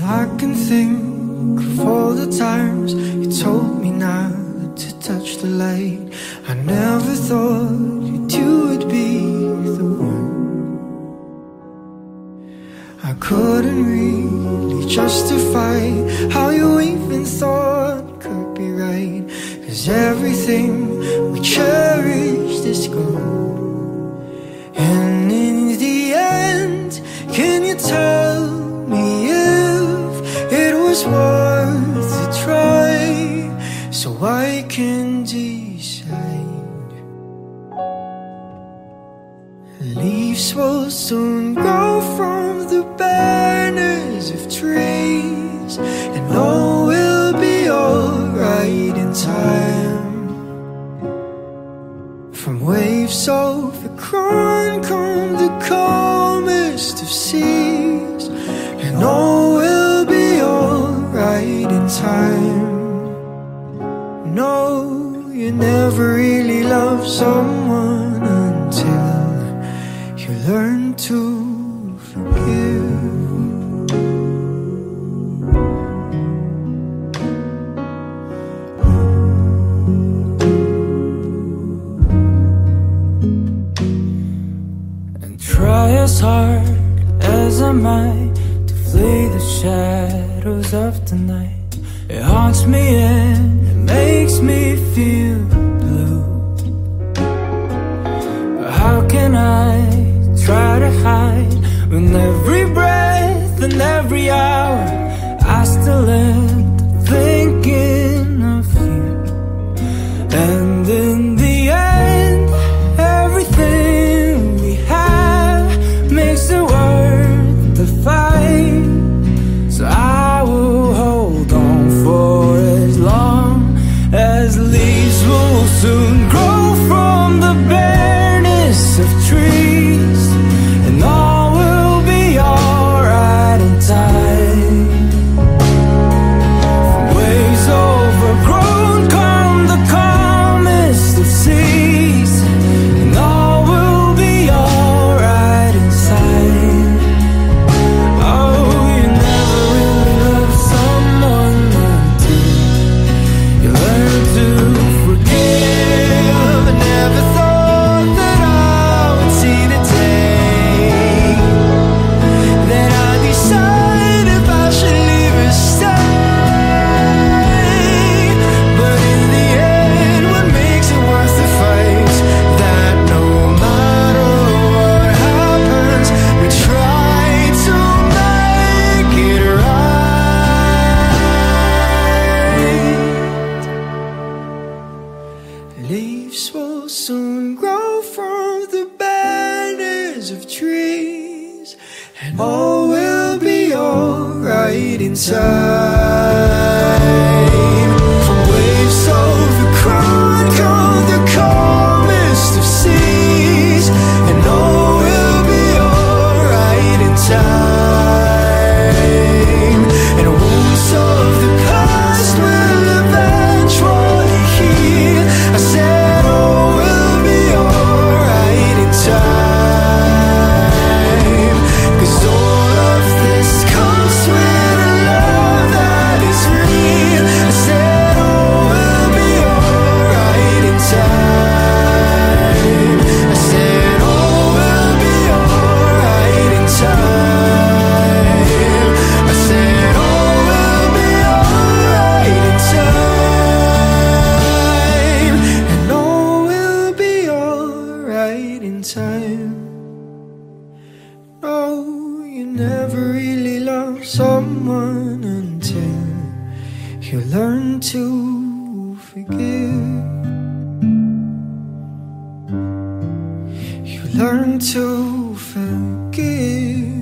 I can think of all the times you told me not to touch the light. I never thought you two would be the one. I couldn't really justify how you even thought could be right, 'cause everything we cherished is gone. And in the end, can you tell me if it was worth a try, so I can decide? Leaves will soon grow from the banners of trees, and all will be alright in time. From waves overgrown come the calmest of seas, and all will be alright in time. No, you never really love someone until you learn to forgive. Try as hard as I might to flee the shadows of the night. It haunts me and it makes me feel blue. But how can I try to hide when every breath and every hour I still end up thinking of you? And in the end, everything we have makes it worth the fight. So I will hold on for as long as leaves will soon grow from the bareness of trees, and all will be alright in time. From waves overgrown come the calmest of seas, and all will be alright inside. Oh, you never really love someone until you learn to forgive. I never thought that I would see the day that I decide if I should leave or stay. But in the end, what makes it worth the fight? That no matter what happens, we try to make it right. Leaves will soon grow from the banners of trees, and all will be alright in time. From waves overgrown come the calmest of seas, and all will be alright in time. And wounds of the past will eventually heal. I said all will be alright in time, 'cause all of this comes with a love that is real. I said all will be alright in time. I said all will be alright in time. I said all will be alright in time, and all will be alright in time. No, you never really love someone until you learn to forgive. You learn to forgive.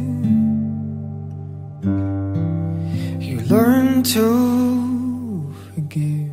You learn to forgive.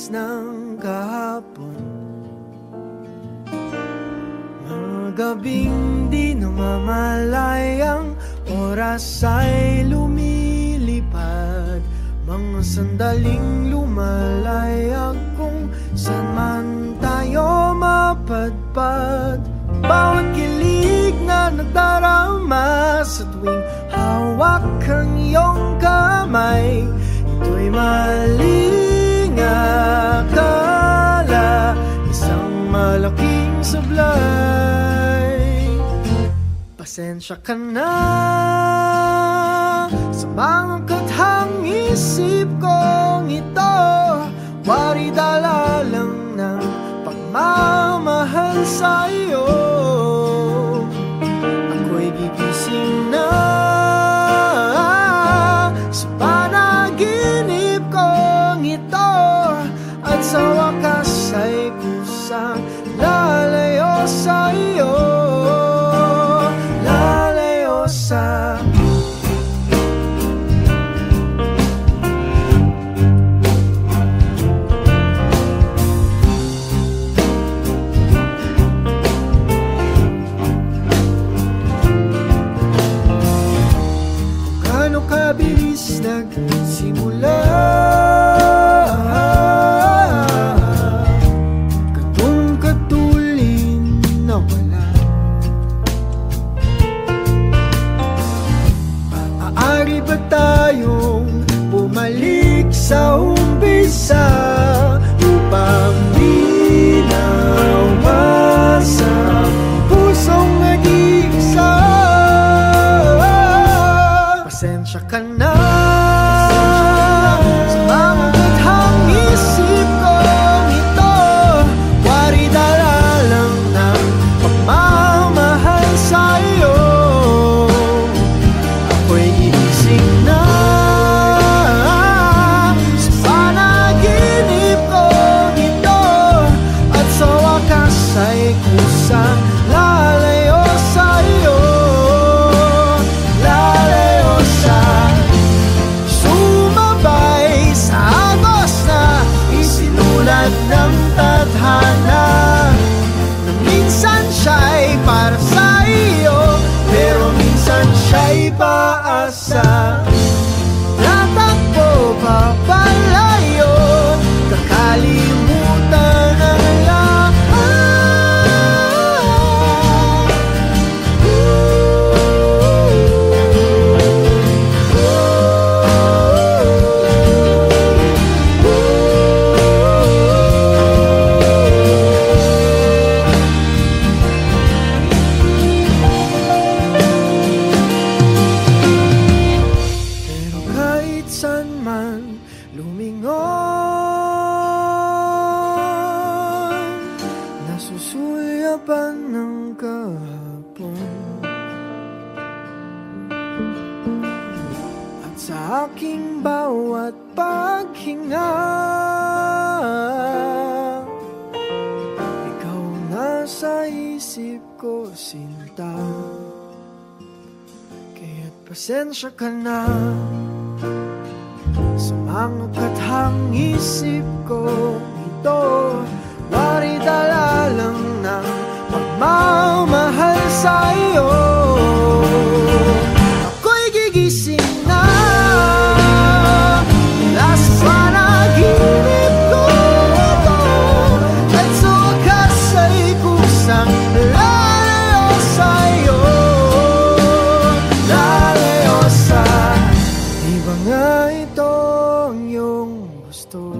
bilis ng kahapon, mga gabing di namamalayang oras ay lumilipad, mga sandaling lumalayag kung saan man tayo mapadpad. Bawat kilig na nagdarama sa tuwing hawak ang iyong kamay, ito'y maling akala, isang malaking sablay. Pasensya ka na sa mga kathang isip kong ito, wari dala lang ng pagmamahal sa iyo. Ako'y gigising na sa panaginip kong ito, at sa wakas ay kusang lalayo sa iyo, lalayo sa kabilis nagsimula, katong katulin na wala. Maaari ba tayong bumalik sa umpisa upang di nawasa pusong nag-iisa? Pasensya ka na sa mga kathang isip kong ito, wari dala lang ng pagmamahal sa iyo. Ako'y gigising na sa panaginip kong ito, at sa wakas ay kusang lalayo sa iyo. Sumabay sa agos na isinulat ng tadhana, na minsan siya'y para sa iyo, pero minsan siya'y paasa. Tatakbo papalayo, kakalimutan ang lahat. Aking bawat paghinga, ikaw nasa isip ko, sinta. Kaya't pasensya ka na sa mga kathang isip ko ito, wari dala lang ng pagmamahal sa iyo. Ako'y gigising na panaginip ko ito, at sa wakas ay kusang lalayo sa iyo, lalayo sa di ba nga ito ang iyong gusto?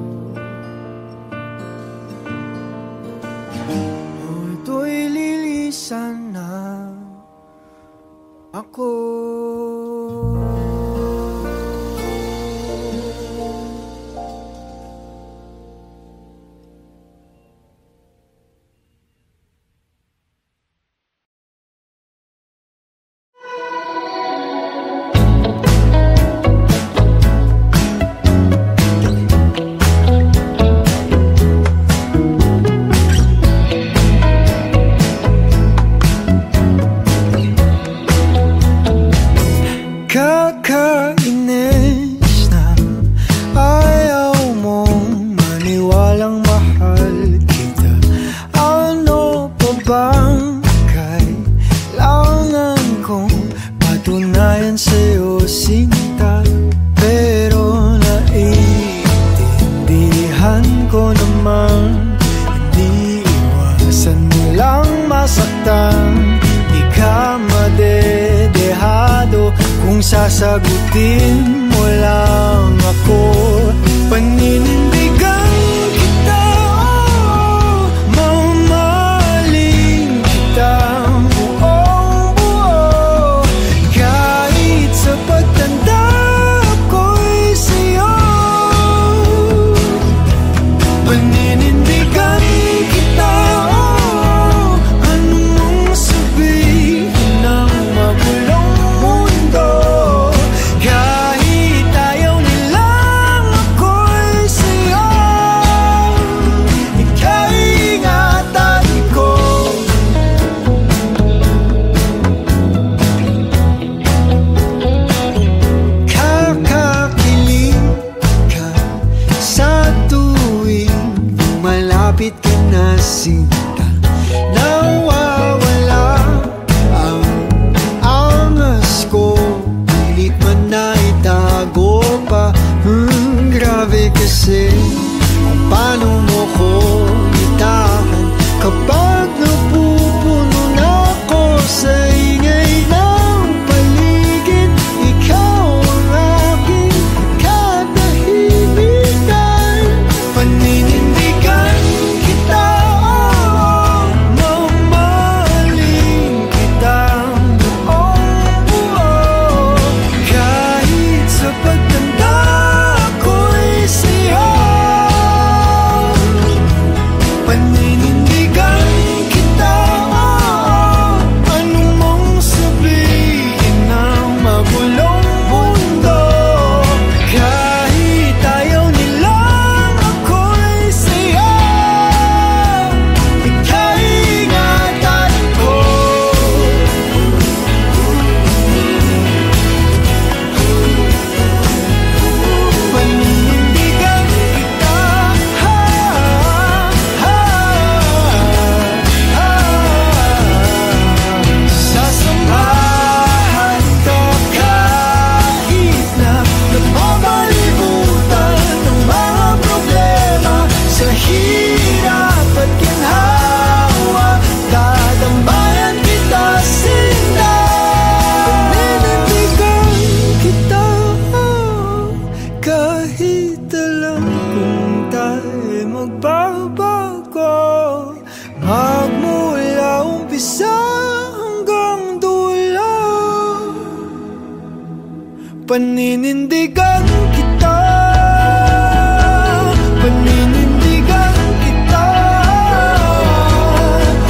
O ito'y lilisan na ako. sinta. Nawawala ang angas ko, pilit man na itago pa. Grabe kasi kung paano mo ko itahan kapag napupuno na ako sa ingay ng paligid. Ikaw ang aking katahimikan. Paninindigan kita, mamahalin kita buong buo. Kahit sa pagtanda ko'y siya. Paninindigan kita, anong mong sabihin ng magulong mundo. Kahit ayaw nilang ako'y siya, ikaingatan ko. Paninindigan kita, sasamahan ka kahit na napapalibutan ng mga problema. Sa hirap at ginhawa, dadambayan kita sinta. Paninindigan kita, kahit alam kung tayo'y magbabago, magmula umpisa hanggang dulo. Paninindigan kita, paninindigan kita.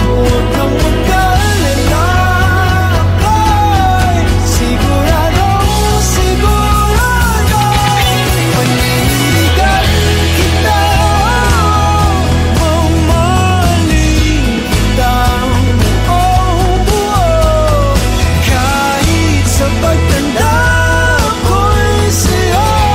Huwag kang mag-alala, ako'y siguradong sigurado. Paninindigan kita, mamahalin kita buong buo. Kahit sa pagtanda ko'y siya.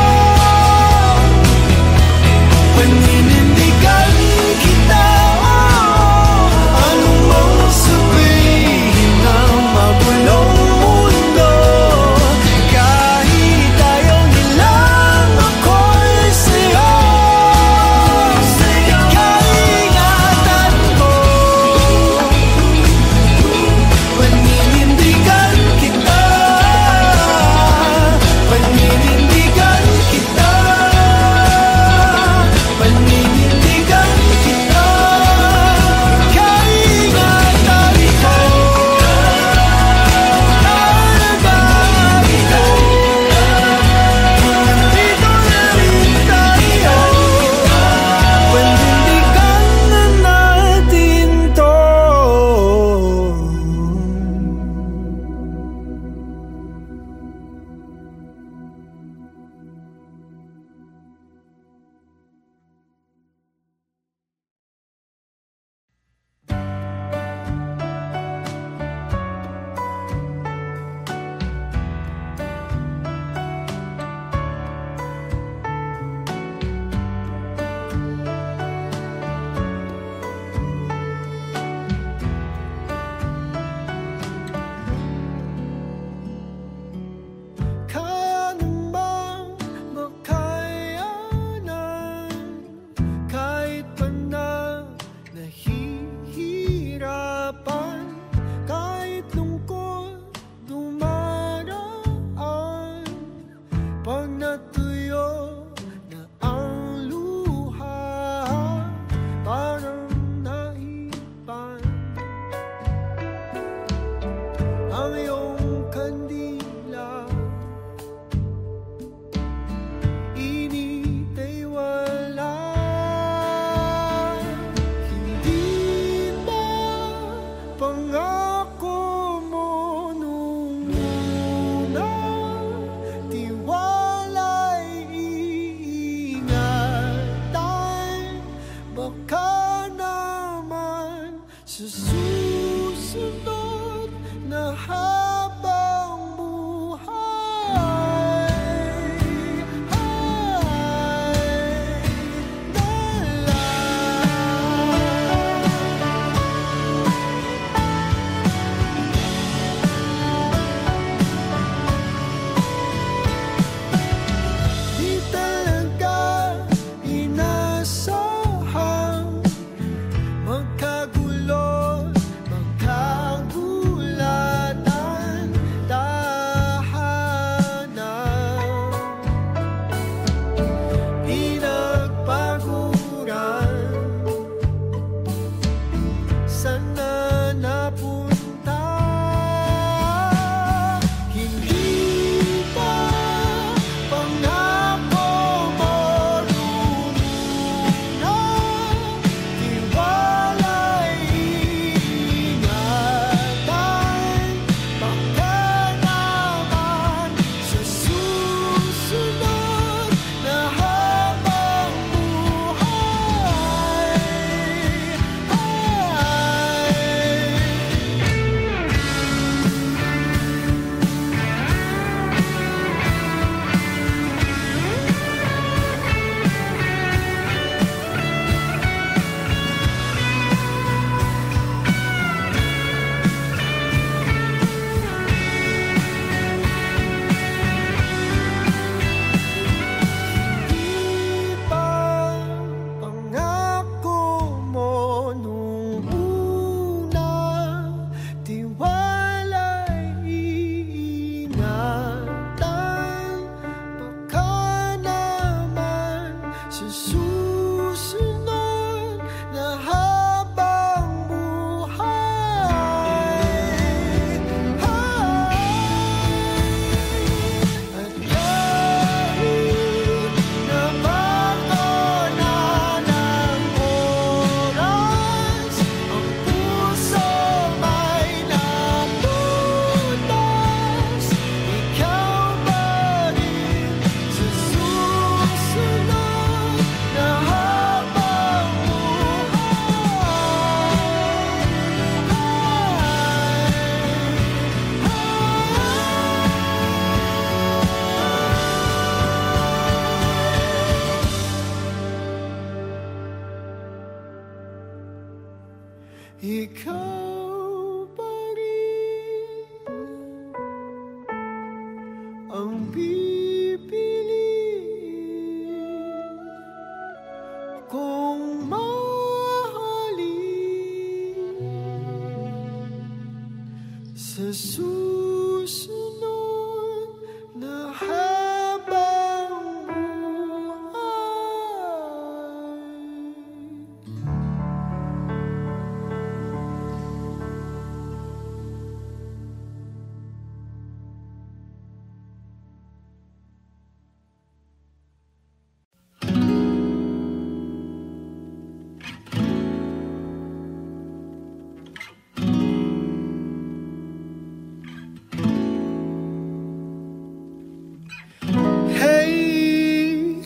ikaw pa rin ang pipiliin kong mahalin sa susunod na habang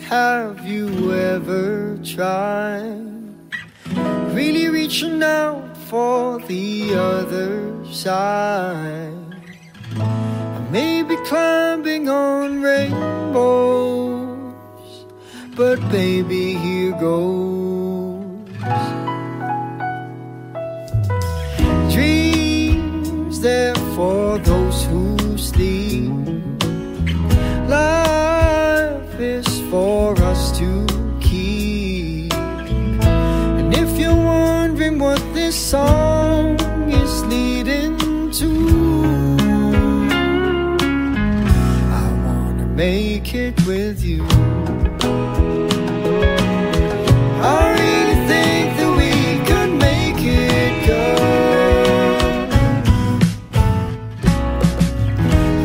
have you ever tried really reaching out for the other side? I may be climbing on rainbows, but baby, here goes. Dreams there for those who sleep. Life is for us to keep. And if you're wondering what this song is leading to, I wanna make it with you. I really think that we could make it, girl.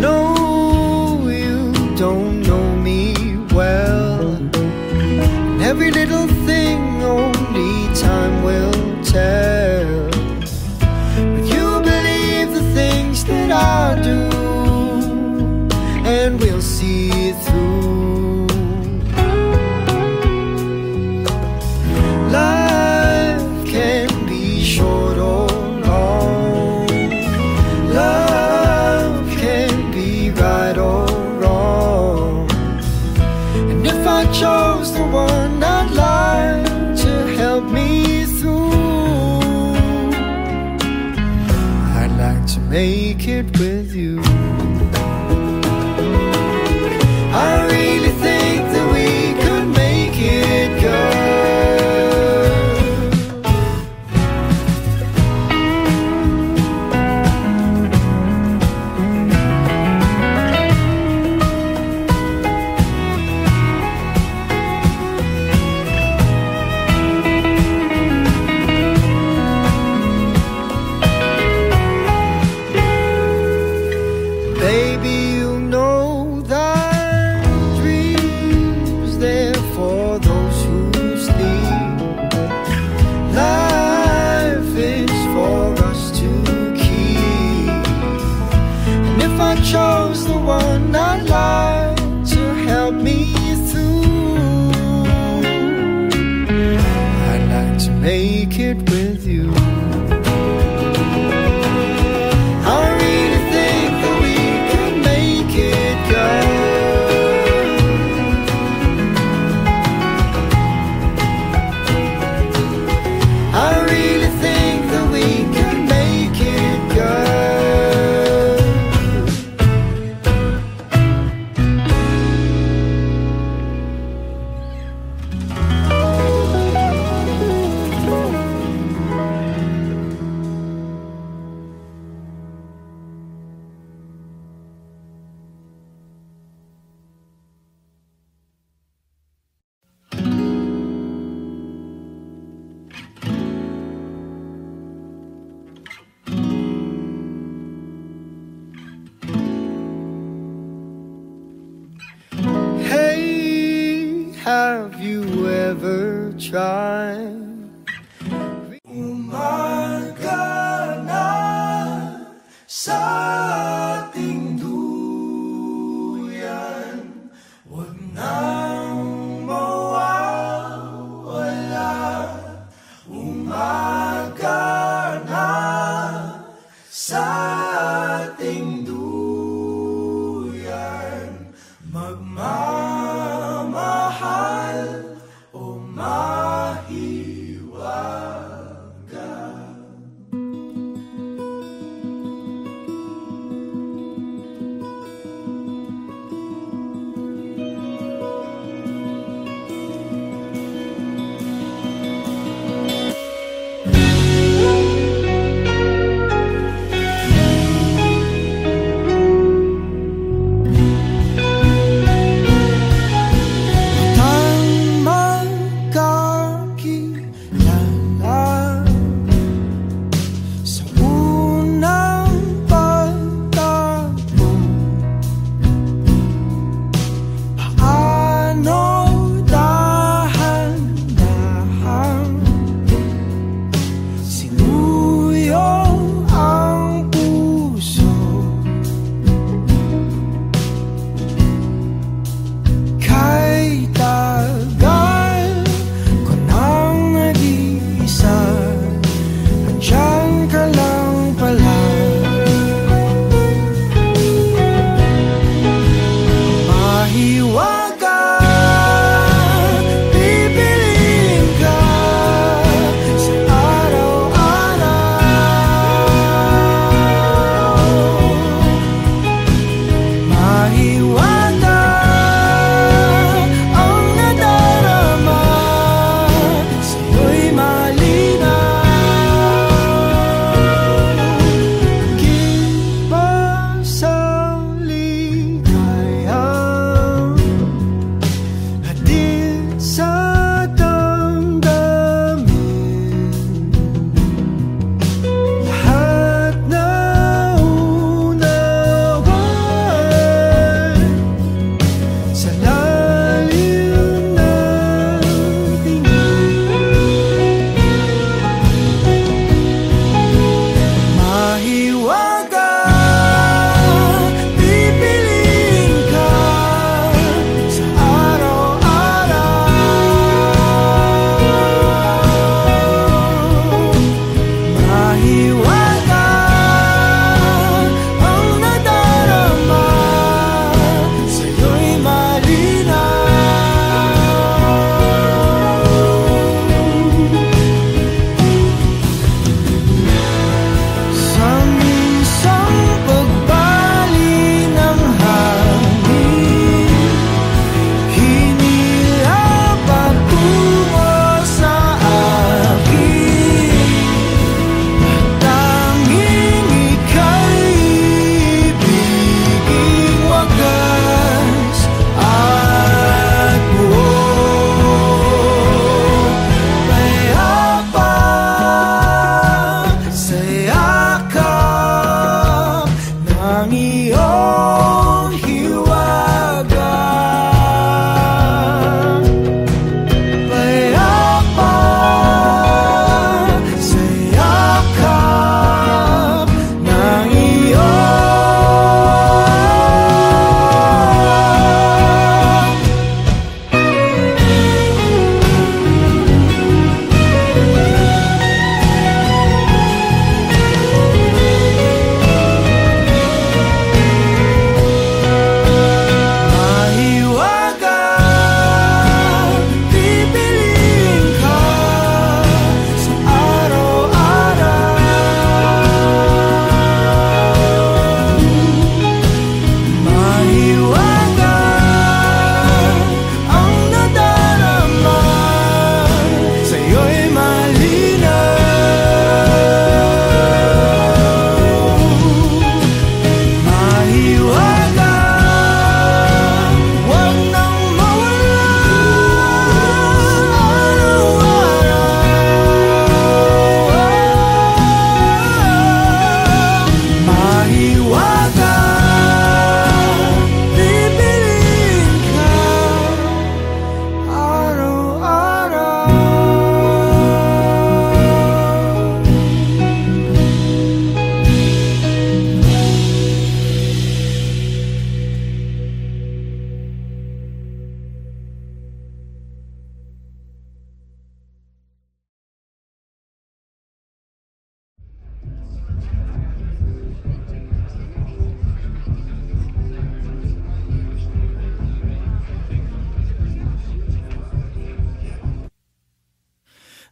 No, you don't know me well. Every little thing only time will tell. But you believe the things that I do, and we'll see it through. Life can be short or long. Love can be right or wrong. And if I chose the one I'd like to help me through, I'd like to make it with you. I really think that we could make it, girl. Baby, you know that dreams there for those who sleep. Life is for us to keep. And if I chose the one I'd like to help me through, I'd like to make it with you. I really think that we can make it, girl. I really think that we can make it, girl. Hey, have you ever tried? Umaga na sa ating duyan, huwag nang mawawala. Umaga na sa ating duyan, magmamahal o mahirap.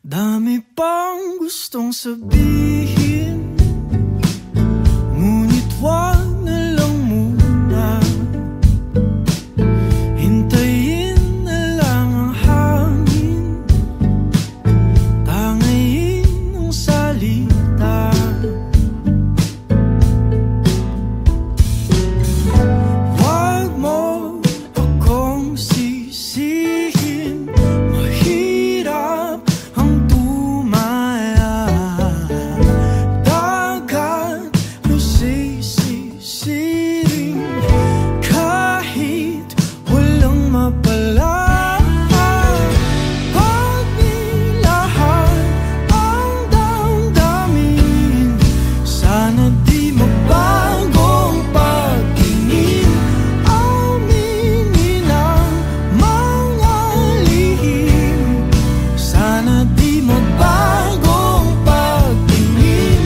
Dami pang gustong sabihin, ngunit wag na lang muna. Hintayin na lang ang hangin, tangayin ang salita. Wag mo akong sisihin, mahirap ang tumaya. Dagat ay sisisiring kahit walang mapala. Pag nilahan ang damdamin, sana di magbagong pagtingin. Aminin ang mga lihim, sana di magbagong pagtingin.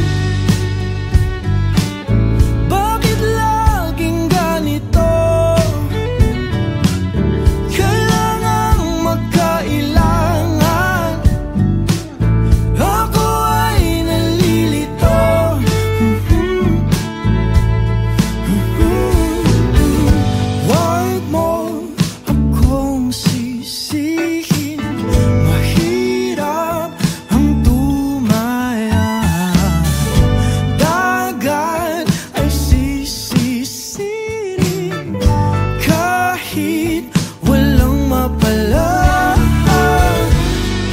Bakit laging ganito? Kailangang magkailangan. Ako ay nalilito. Wag mo akong sisihin, mahirap ang tumaya. Dagat ay sisisiring kahit walang mapala.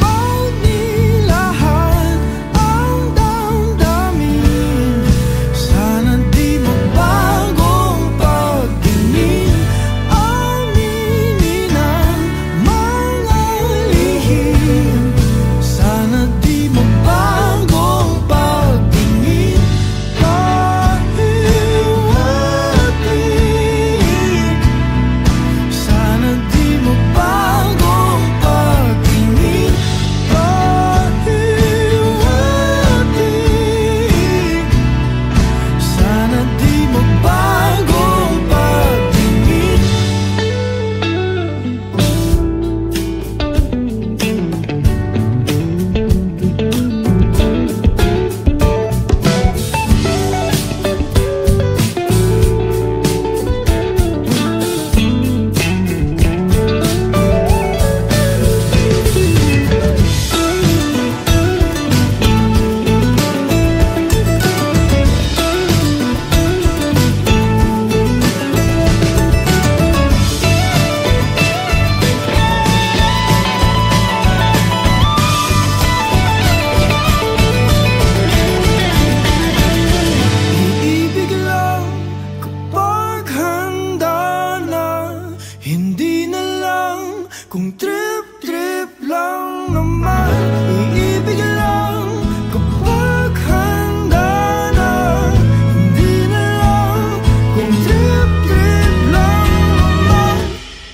Pag nilahan ang damdamin, sana di magbagong pagtingin. Aminin ang mga lihim, sana di magbagong pagtingin. Pahiwatig, sana di magbagong pagtingin. Pahiwatig, sana di magbagong pagtingin. Iibig lang kapag handa na, hindi na lang kung trip-trip lang naman. Iibig lang kapag handa na, hindi na lang kung trip-trip lang naman.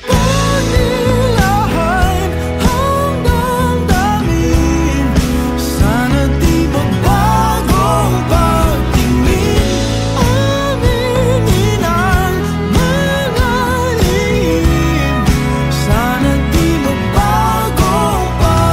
Pag nilahan ang damdamin, sana di magbagong pagtingin. Aminin ang mga lihim, sana di magbagong pagtingin.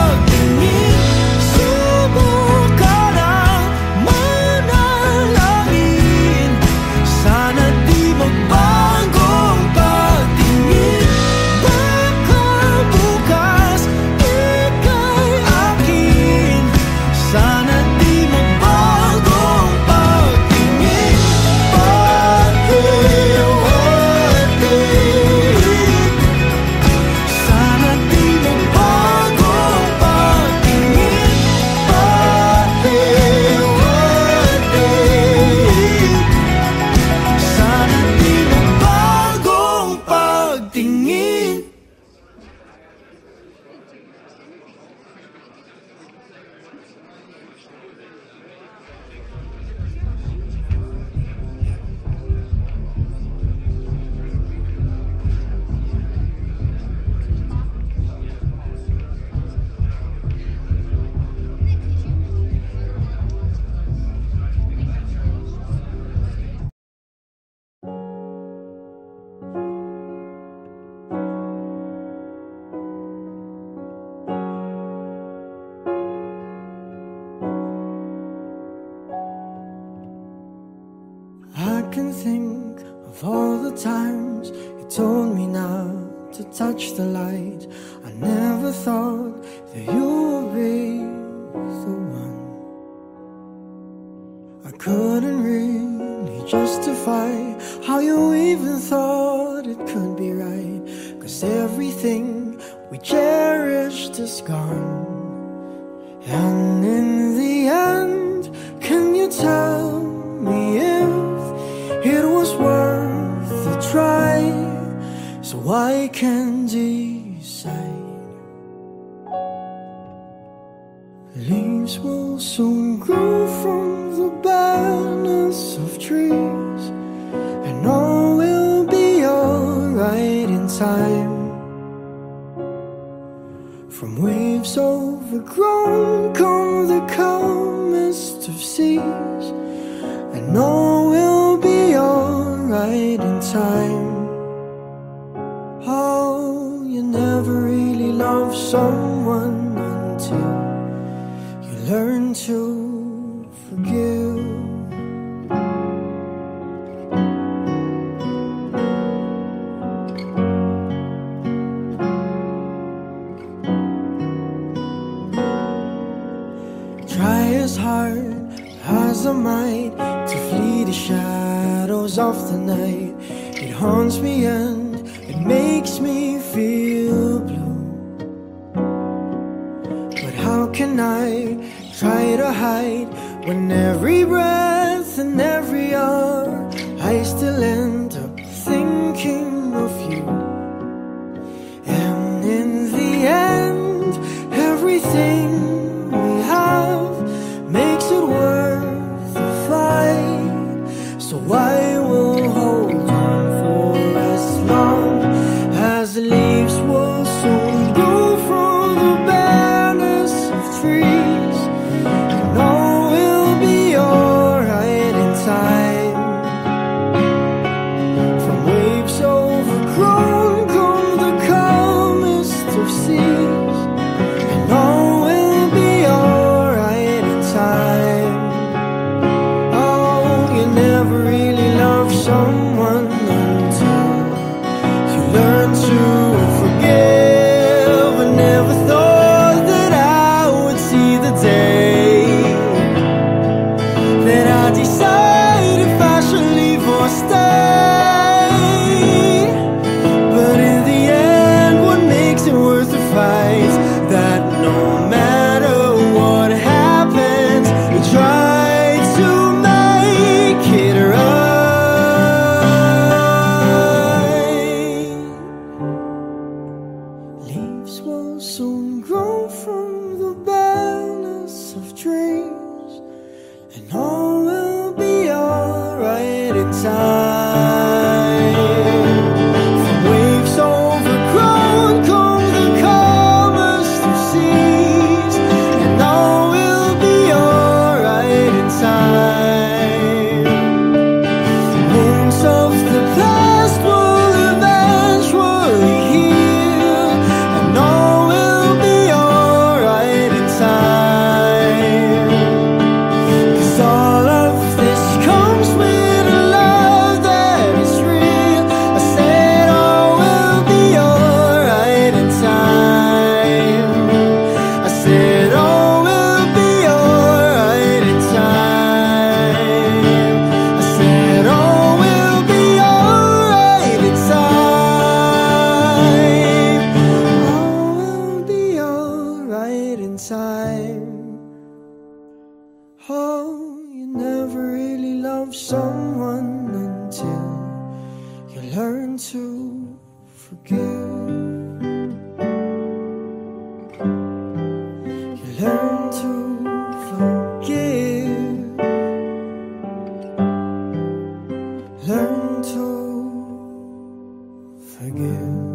touch the light. I never thought that you would be the one. I couldn't really justify how you even thought it could be right, 'cause everything we cherished is gone. And in the end, can you tell me if it was worth a try, so I can decide? Leaves will soon grow from the barrenness of trees, and all will be alright in time. From waves overgrown come the calmest of seas, and all will be alright in time. Oh, you never really love someone until you learn to forgive. Try as hard as I might to flee the shadows of the night. It haunts me and it makes me feel blue. But how can I try to hide when every breath and every hour I still end up thinking of you? And in the end, everything we have makes it worth the fight. So I will hold on for as long as the leaves will soon grow from the barrenness of trees, and all will be alright in time. From waves overgrown come the calmest of seas, and all will be alright in time. Oh, you never really love someone until you learn to forgive. I never thought that I would see the day that I decide if I should leave or stay. But in the end, what makes it worth the fight? That no matter what happens, we try to make it right. Leaves will soon grow from the barrenness of trees, and all will be alright in time. From waves overgrown come the calmest of seas, and all will be alright in time. Wounds of the past will eventually heal, and all will be alright in time. 'Cause all of this comes with a love that is real. I said all will be alright in time. I said all will be alright in time. I said all will be alright in time. All will be alright in time. Oh, you never really love someone until you learn to forgive. You learn to forgive. Learn to forgive.